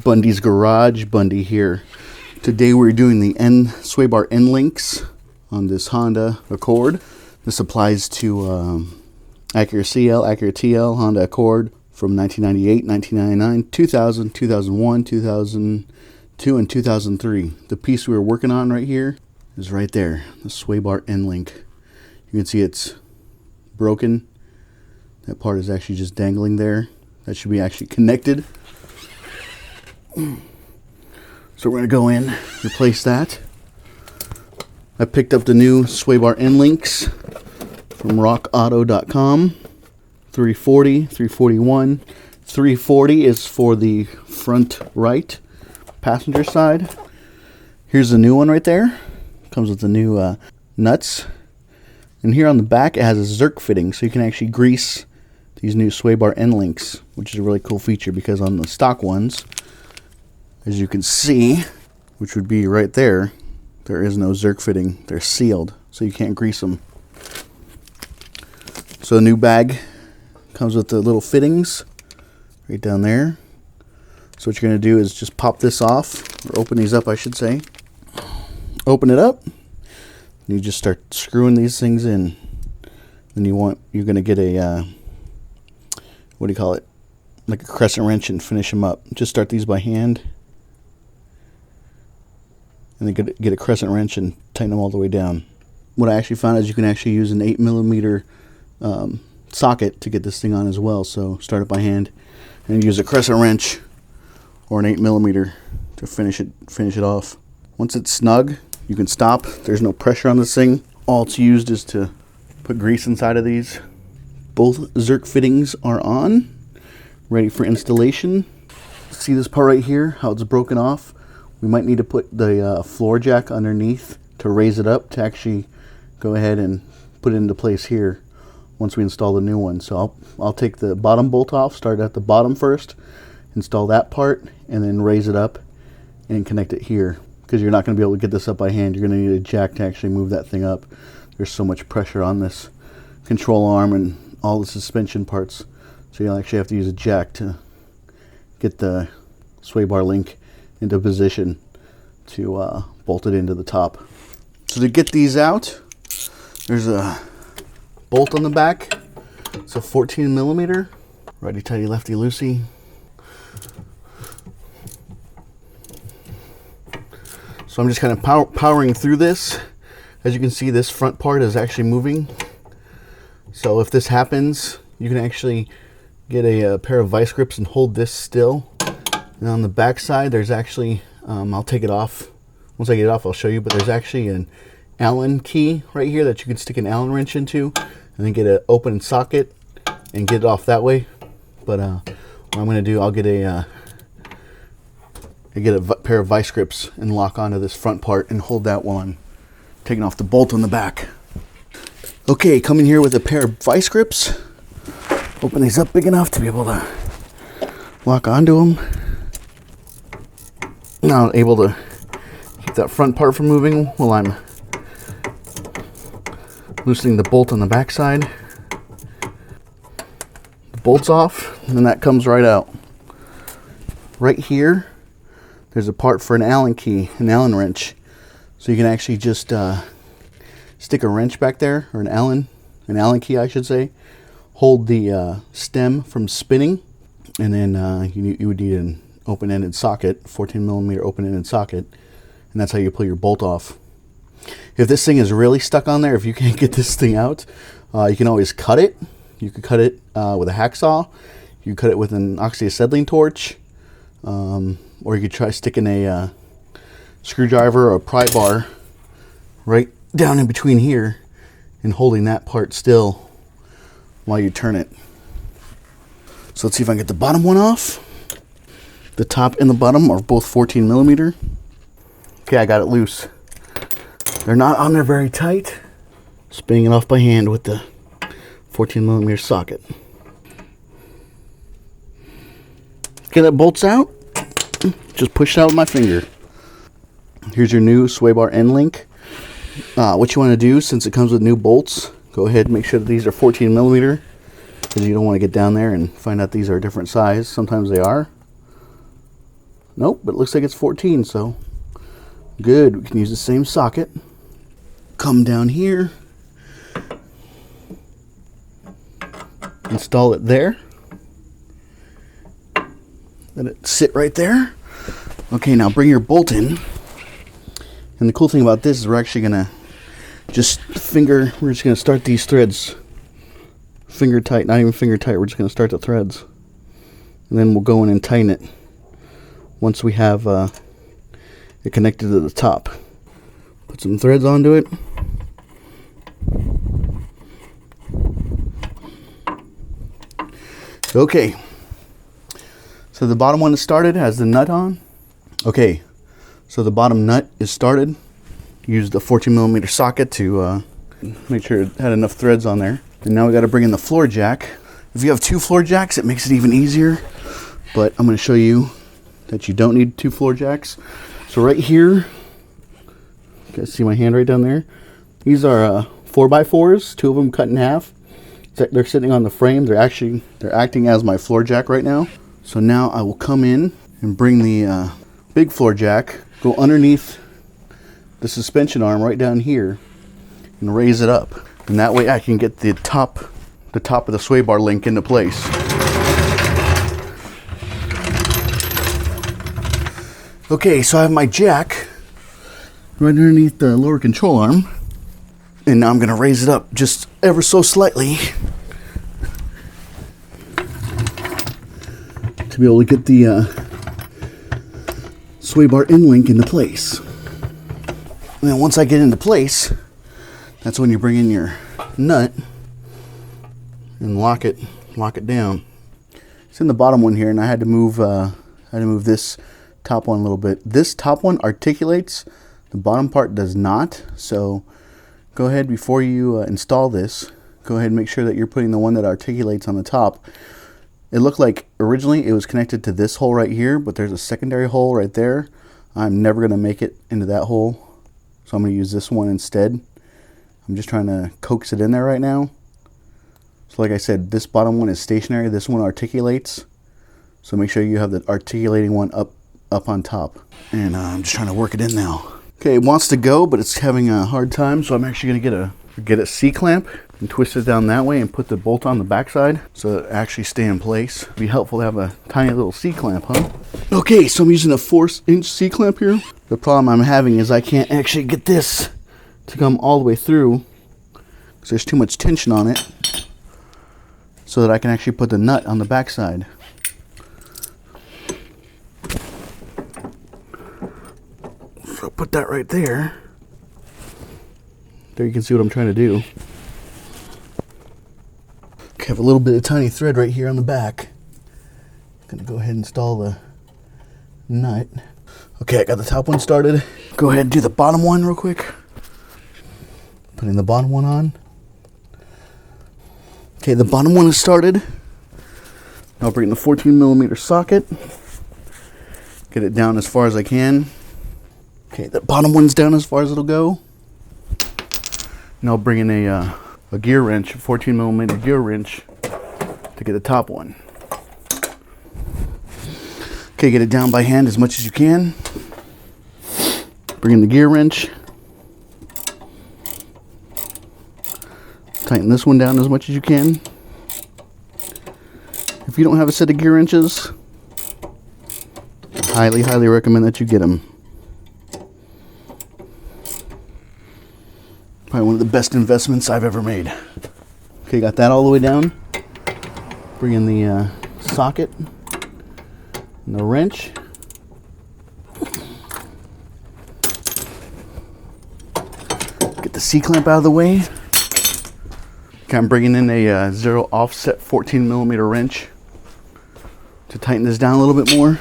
Bundys Garage, Bundy here. Today we're doing the sway bar end links on this Honda Accord. This applies to Acura CL, Acura TL, Honda Accord from 1998, 1999, 2000, 2001, 2002, and 2003. The piece we were working on right here is right there, the sway bar end link. You can see it's broken. That part is actually just dangling there. That should be actually connected. So we're going to go in, replace that. I picked up the new sway bar end links from rockauto.com. 340, 341. 340 is for the front right passenger side. Here's the new one right there. Comes with the new nuts. And here on the back it has a Zerk fitting, so you can actually grease these new sway bar end links, which is a really cool feature because on the stock ones, as you can see, which would be right there, there is no Zerk fitting. They're sealed, so you can't grease them. So the new bag comes with the little fittings right down there. So what you're going to do is just pop this off, or open these up I should say. Open it up, and you just start screwing these things in. Then you're going to get a, what do you call it? Like a crescent wrench and finish them up. Just start these by hand. And then get a crescent wrench and tighten them all the way down. What I actually found is you can actually use an 8mm socket to get this thing on as well. So start it by hand and use a crescent wrench or an 8mm to finish it off. Once it's snug, you can stop. There's no pressure on this thing. All it's used is to put grease inside of these. Both Zerk fittings are on, ready for installation. See this part right here, how it's broken off? We might need to put the floor jack underneath to raise it up to actually go ahead and put it into place here once we install the new one. So I'll take the bottom bolt off, start at the bottom first, install that part, and then raise it up and connect it here. Because you're not going to be able to get this up by hand. You're going to need a jack to actually move that thing up. There's so much pressure on this control arm and all the suspension parts. So you'll actually have to use a jack to get the sway bar link into position to bolt it into the top. So to get these out, there's a bolt on the back. It's a 14mm, righty tighty lefty loosey. So I'm just kind of powering through this. As you can see, this front part is actually moving. So if this happens, you can actually get a pair of vice grips and hold this still. And on the back side, there's actually, I'll take it off. Once I get it off, I'll show you, but there's actually an Allen key right here that you can stick an Allen wrench into and then get an open socket and get it off that way. But what I'm going to do, I'll get a pair of vice grips and lock onto this front part and hold that while I'm taking off the bolt on the back. Okay, come in here with a pair of vice grips. Open these up big enough to be able to lock onto them. Now able to keep that front part from moving while I'm loosening the bolt on the back side. The bolt's off, and then that comes right out. Right here, there's a part for an Allen key, an Allen wrench. So you can actually just stick a wrench back there, or an Allen key I should say. Hold the stem from spinning, and then you would need an open-ended socket, 14mm open-ended socket, and that's how you pull your bolt off. If this thing is really stuck on there, if you can't get this thing out, you can always cut it. You could cut it with a hacksaw. You could cut it with an oxyacetylene torch, or you could try sticking a screwdriver or a pry bar right down in between here and holding that part still while you turn it. So let's see if I can get the bottom one off. The top and the bottom are both 14mm. Okay, I got it loose. They're not on there very tight. Spinning it off by hand with the 14mm socket. Okay, that bolts out. Just push it out with my finger. Here's your new sway bar end link. What you want to do, since it comes with new bolts, go ahead and make sure that these are 14mm, because you don't want to get down there and find out these are a different size. Sometimes they are. Nope, but it looks like it's 14, so good. We can use the same socket. Come down here, install it there, let it sit right there. Okay, now bring your bolt in. And the cool thing about this is we're actually gonna we're just gonna start these threads finger tight, not even finger tight, we're just gonna start the threads. And then we'll go in and tighten it once we have it connected to the top. Put some threads onto it. Okay, so the bottom one is started, has the nut on. Okay, so the bottom nut is started. Use the 14mm socket to make sure it had enough threads on there. And now we got to bring in the floor jack. If you have 2 floor jacks, it makes it even easier. But I'm going to show you that you don't need 2 floor jacks. So right here, you guys see my hand right down there? These are 4x4s, 2 of them cut in half. They're sitting on the frame. They're acting as my floor jack right now. So now I will come in and bring the big floor jack, go underneath the suspension arm right down here and raise it up. And that way I can get the top of the sway bar link into place. Okay, so I have my jack right underneath the lower control arm. And now I'm going to raise it up just ever so slightly to be able to get the sway bar in link into place. And then once I get into place, that's when you bring in your nut and lock it down. It's in the bottom one here, and I had to move this top one a little bit. This top one articulates, the bottom part does not. So go ahead, before you install this, go ahead and make sure that you're putting the one that articulates on the top. It looked like originally it was connected to this hole right here, but there's a secondary hole right there. I'm never going to make it into that hole, so I'm going to use this one instead. I'm just trying to coax it in there right now. So like I said, this bottom one is stationary, this one articulates. So make sure you have the articulating one up on top. And I'm just trying to work it in now. Okay, it wants to go, but it's having a hard time, so I'm actually going to get a C-clamp and twist it down that way and put the bolt on the backside so it actually stay in place. It'd be helpful to have a tiny little C-clamp, huh? Okay, so I'm using a 4-inch C-clamp here. The problem I'm having is I can't actually get this to come all the way through because there's too much tension on it so that I can actually put the nut on the backside. So put that right there. There you can see what I'm trying to do. Okay, I have a little bit of tiny thread right here on the back. I'm gonna go ahead and install the nut. Okay, I got the top one started. Go ahead and do the bottom one real quick. Putting the bottom one on. Okay, the bottom one is started. Now I'll bring in the 14mm socket. Get it down as far as I can. Okay, the bottom one's down as far as it'll go. Now I'll bring in a gear wrench, a 14mm gear wrench to get the top one. Okay, get it down by hand as much as you can. Bring in the gear wrench. Tighten this one down as much as you can. If you don't have a set of gear wrenches, I highly recommend that you get them. Probably one of the best investments I've ever made. Okay, got that all the way down. Bring in the socket and the wrench. Get the C-clamp out of the way. Okay, I'm bringing in a 0 offset 14mm wrench to tighten this down a little bit more.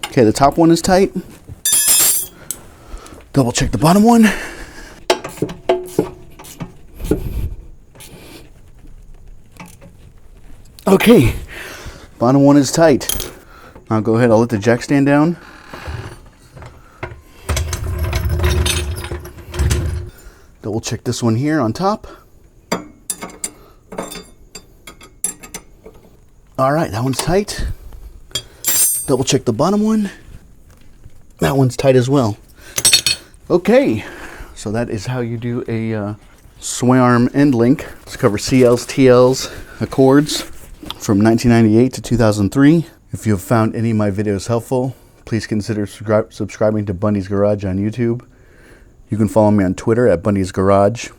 Okay, the top one is tight. Double check the bottom one. Okay, bottom one is tight. Now go ahead, I'll let the jack stand down. Double check this one here on top. All right, that one's tight. Double check the bottom one. That one's tight as well. Okay, so that is how you do a sway arm end link. Let's cover CLs, TLs, Accords from 1998 to 2003. If you have found any of my videos helpful, please consider subscribing to Bundys Garage on YouTube. You can follow me on Twitter at Bundys Garage.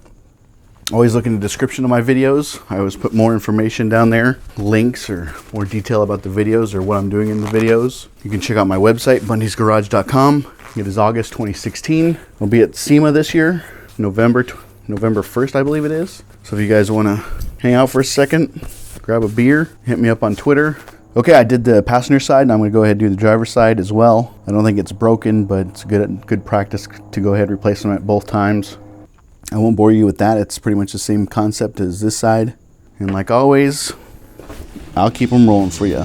Always look in the description of my videos. I always put more information down there, links or more detail about the videos or what I'm doing in the videos. You can check out my website, bundysgarage.com. It is August 2016. I'll be at SEMA this year, November 1st, I believe it is. So if you guys want to hang out for a second, grab a beer, hit me up on Twitter. Okay, I did the passenger side, and I'm going to go ahead and do the driver's side as well. I don't think it's broken, but it's good practice to go ahead and replace them at both times. I won't bore you with that. It's pretty much the same concept as this side. And like always, I'll keep them rolling for you.